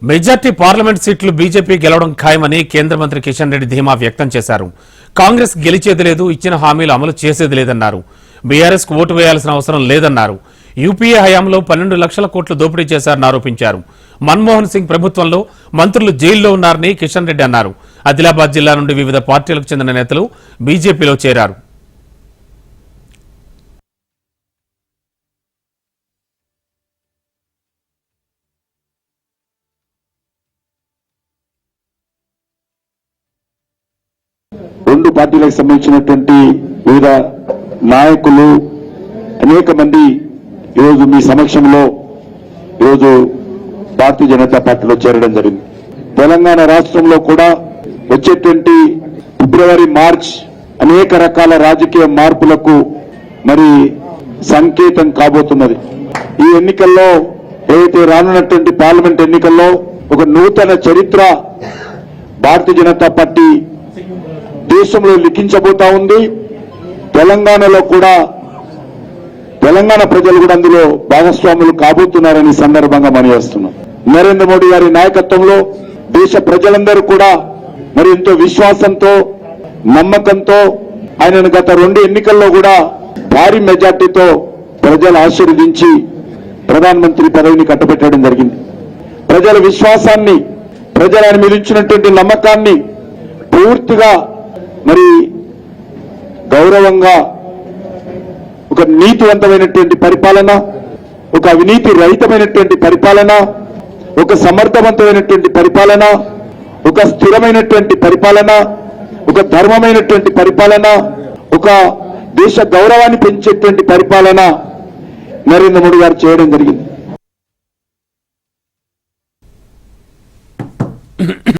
Majority parliament సీట్లు BJP గెలవడం ఖాయమని కేంద్ర మంత్రి కిషన్ రెడ్డి ధీమా వ్యక్తం చేశారు. కాంగ్రెస్ గెలిచేది లేదు, ఇచ్చిన హామీలు అమలు చేసేది లేదన్నారు. బీఆర్ఎస్ కు ఓటు వేయాల్సిన అవసరం లేదన్నారు. యూపీఏ హయాంలో 12 లక్షల కోట్లు దోపిడీ చేశారని ఆరోపించారు. మన్మోహన్ సింగ్ ప్రభుత్వంలో మంత్రులు జైల్లో ఉన్నారని కిషన్ రెడ్డి అన్నారు. ఆదిలాబాద్ జిల్లా నుండి వివిధ పార్టీలకు చెందిన నేతలు బీజేపీలో చేరారు. రెండు పార్టీలకు సంబంధించినటువంటి వివిధ నాయకులు అనేక మంది ఈరోజు మీ సమక్షంలో ఈరోజు భారతీయ జనతా పార్టీలో చేరడం జరిగింది. తెలంగాణ రాష్ట్రంలో కూడా వచ్చేటువంటి ఫిబ్రవరి మార్చ్ అనేక రకాల రాజకీయ మార్పులకు మరి సంకేతం కాబోతున్నది. ఈ ఎన్నికల్లో ఏదైతే రానున్నటువంటి పార్లమెంట్ ఎన్నికల్లో ఒక నూతన చరిత్ర భారతీయ జనతా పార్టీ దేశంలో లిఖించబోతా ఉంది. తెలంగాణలో కూడా తెలంగాణ ప్రజలు కూడా అందులో భాగస్వాములు కాబోతున్నారని సందర్భంగా మనవేస్తున్నాం. నరేంద్ర మోడీ గారి నాయకత్వంలో దేశ ప్రజలందరూ కూడా మరి ఎంతో విశ్వాసంతో నమ్మకంతో ఆయనను గత 2 ఎన్నికల్లో కూడా భారీ మెజార్టీతో ప్రజలు ఆశీర్వదించి ప్రధానమంత్రి పదవిని కట్టబెట్టడం జరిగింది. ప్రజల విశ్వాసాన్ని, ప్రజల ఆయన మీద ఇచ్చినటువంటి నమ్మకాన్ని పూర్తిగా మరి గౌరవంగా ఒక నీతివంతమైనటువంటి పరిపాలన, ఒక అవినీతి రహితమైనటువంటి పరిపాలన, ఒక సమర్థవంతమైనటువంటి పరిపాలన, ఒక స్థిరమైనటువంటి పరిపాలన, ఒక ధర్మమైనటువంటి పరిపాలన, ఒక దేశ గౌరవాన్ని పెంచేటువంటి పరిపాలన నరేంద్ర మోడీ గారు చేయడం జరిగింది.